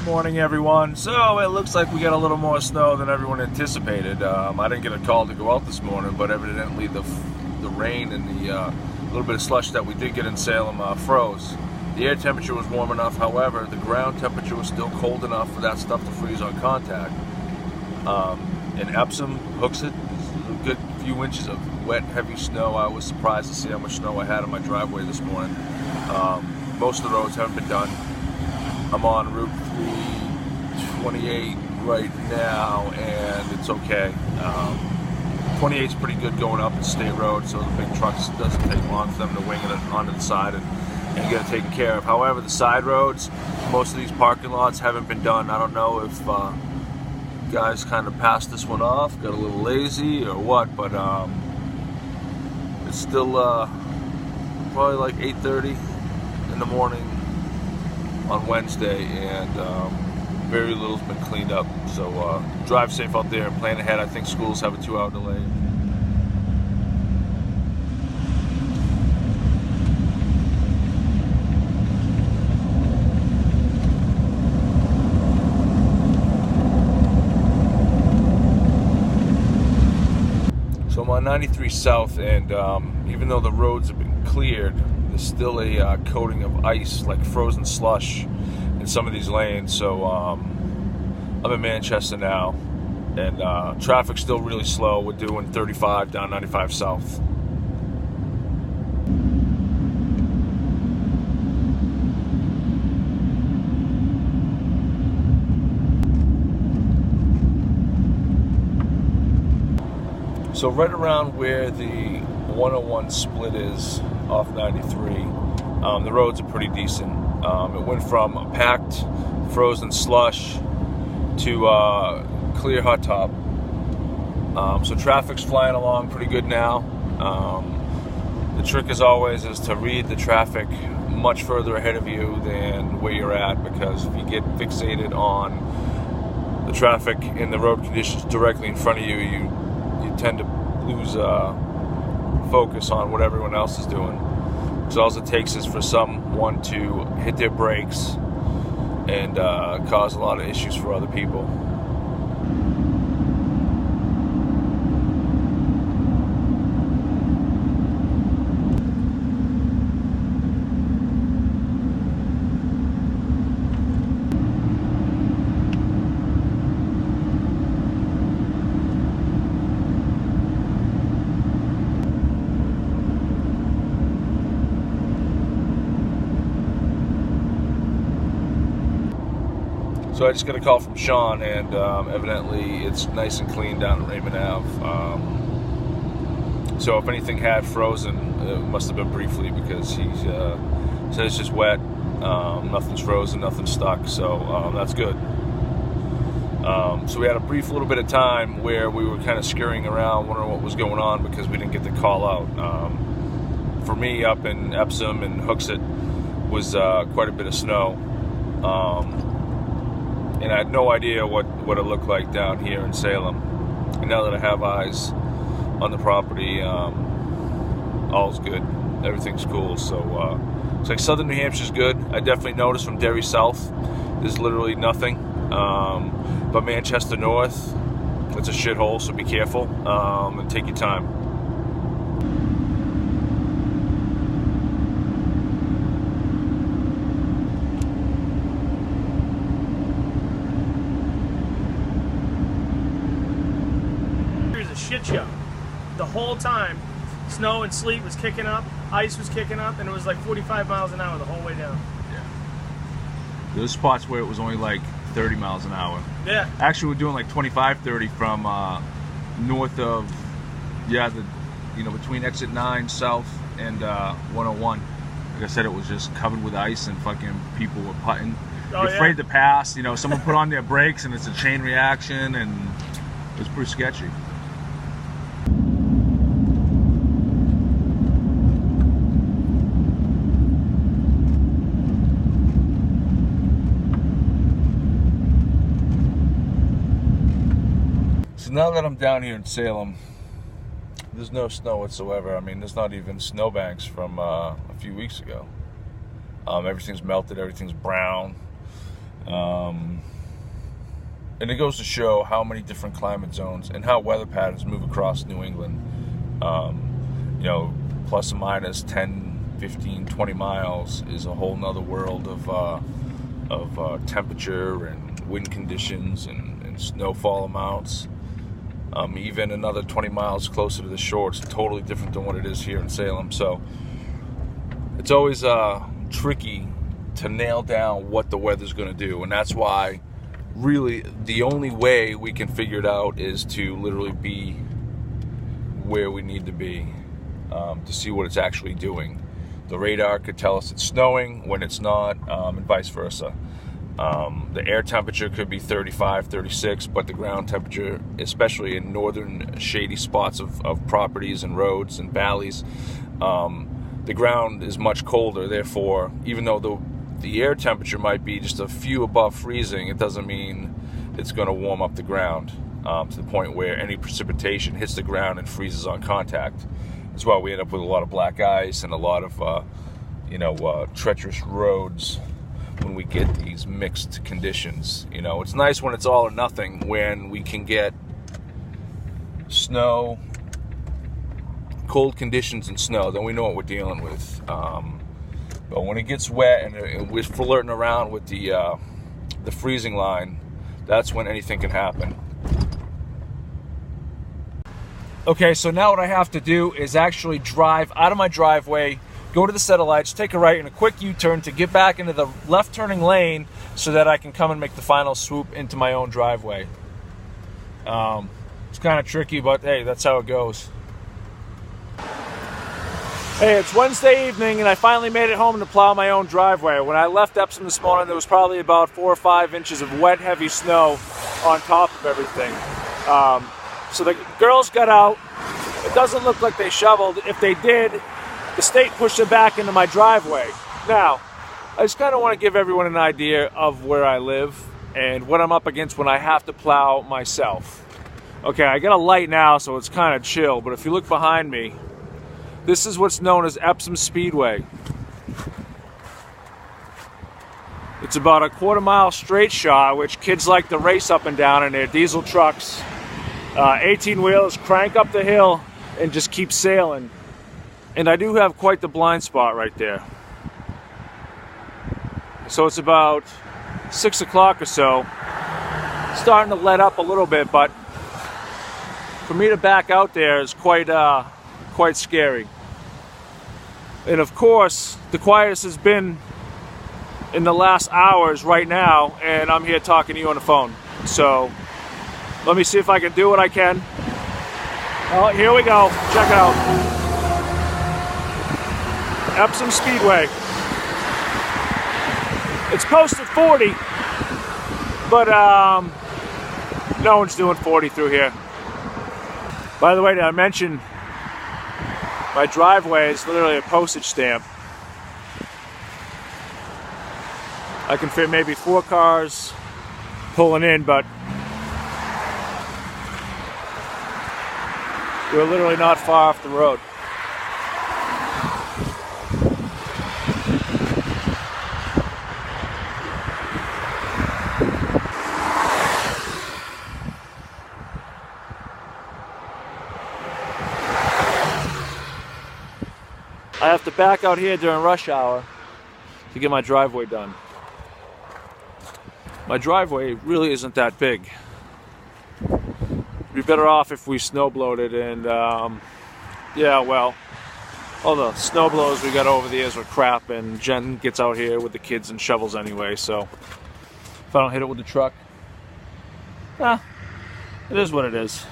Morning, everyone. So it looks like we got a little more snow than everyone anticipated. I didn't get a call to go out this morning, but evidently the rain and the little bit of slush that we did get in Salem froze. The air temperature was warm enough, however, the ground temperature was still cold enough for that stuff to freeze on contact. In Epsom, Hooksett, a good few inches of wet, heavy snow. I was surprised to see how much snow I had on my driveway this morning. Most of the roads haven't been done. I'm on Route 328 right now, and it's okay. 28's pretty good going up. It's state road, so the big trucks doesn't take long for them to wing it onto the side and get it taken care of. However, the side roads, most of these parking lots haven't been done. I don't know if guys kind of passed this one off, got a little lazy or what, but it's still probably like 8:30 in the morning on Wednesday, and very little's been cleaned up. So drive safe out there and plan ahead. I think schools have a 2-hour delay. So I'm on 93 South, and even though the roads have been cleared, there's still a coating of ice, like frozen slush, in some of these lanes. So I'm in Manchester now, and traffic's still really slow. We're doing 35 down 95 South. So right around where the 101 split is off 93, the roads are pretty decent. It went from a packed frozen slush to clear hot top. So traffic's flying along pretty good now. The trick, as always, is to read the traffic much further ahead of you than where you're at, because if you get fixated on the traffic and the road conditions directly in front of you, you tend to lose focus on what everyone else is doing. Because all it takes is for someone to hit their brakes and cause a lot of issues for other people. So I just got a call from Sean, and evidently it's nice and clean down at Raymond Ave. So if anything had frozen, it must have been briefly, because he said it's just wet, nothing's frozen, nothing's stuck, so that's good. So we had a brief little bit of time where we were kind of scurrying around, wondering what was going on, because we didn't get the call out. For me, up in Epsom and Hooksett was quite a bit of snow. And I had no idea what it looked like down here in Salem. And now that I have eyes on the property, all's good. Everything's cool. So it's like southern New Hampshire's good. I definitely noticed from Derry South, there's literally nothing. But Manchester North, it's a shithole, so be careful and take your time. Shit show. The whole time, snow and sleet was kicking up, ice was kicking up, and it was like 45 miles an hour the whole way down. Yeah. There's spots where it was only like 30 miles an hour. Yeah. Actually, we're doing like 25, 30 from north of, between exit 9 south and 101. Like I said, it was just covered with ice, and fucking people were putting. You're afraid to pass. Someone put on their brakes, and it's a chain reaction, and it was pretty sketchy. So now that I'm down here in Salem, there's no snow whatsoever. I mean, there's not even snowbanks from a few weeks ago. Everything's melted, everything's brown. And it goes to show how many different climate zones and how weather patterns move across New England. You know, plus or minus 10, 15, 20 miles is a whole nother world of temperature and wind conditions and snowfall amounts. Even another 20 miles closer to the shore, it's totally different than what it is here in Salem. So it's always tricky to nail down what the weather's going to do, and that's why really the only way we can figure it out is to literally be where we need to be to see what it's actually doing. The radar could tell us it's snowing when it's not, and vice versa. The air temperature could be 35, 36, but the ground temperature, especially in northern shady spots of properties and roads and valleys, the ground is much colder. Therefore, even though the air temperature might be just a few above freezing, it doesn't mean it's going to warm up the ground to the point where any precipitation hits the ground and freezes on contact. That's why we end up with a lot of black ice and a lot of treacherous roads when we get these mixed conditions. You know, it's nice when it's all or nothing, when we can get snow, cold conditions and snow, then we know what we're dealing with. But when it gets wet and we're flirting around with the freezing line, that's when anything can happen. Okay, so now what I have to do is actually drive out of my driveway, go to the set of lights, take a right and a quick U-turn to get back into the left turning lane so that I can come and make the final swoop into my own driveway. It's kind of tricky, but hey, that's how it goes. Hey, it's Wednesday evening and I finally made it home to plow my own driveway. When I left Epsom this morning, there was probably about 4 or 5 inches of wet, heavy snow on top of everything. So the girls got out. It doesn't look like they shoveled. If they did, the state pushed it back into my driveway. Now, I just kind of want to give everyone an idea of where I live and what I'm up against when I have to plow myself. Okay, I got a light now, so it's kind of chill, but if you look behind me, this is what's known as Epsom Speedway. It's about a quarter-mile straight shot, which kids like to race up and down in their diesel trucks. 18-wheelers crank up the hill and just keep sailing. And I do have quite the blind spot right there. So it's about 6 o'clock or so. Starting to let up a little bit, but for me to back out there is quite scary. And of course, the quietest has been in the last hours right now, and I'm here talking to you on the phone. So let me see if I can do what I can. Oh, here we go. Check it out. Epsom Speedway. It's posted 40, but no one's doing 40 through here. By the way, did I mention my driveway is literally a postage stamp? I can fit maybe 4 cars pulling in, but we're literally not far off the road. I have to back out here during rush hour to get my driveway done. My driveway really isn't that big. It'd be better off if we snow blowed it, and yeah, well, all the snow blows we got over the years were crap, and Jen gets out here with the kids and shovels anyway, so if I don't hit it with the truck, it is what it is.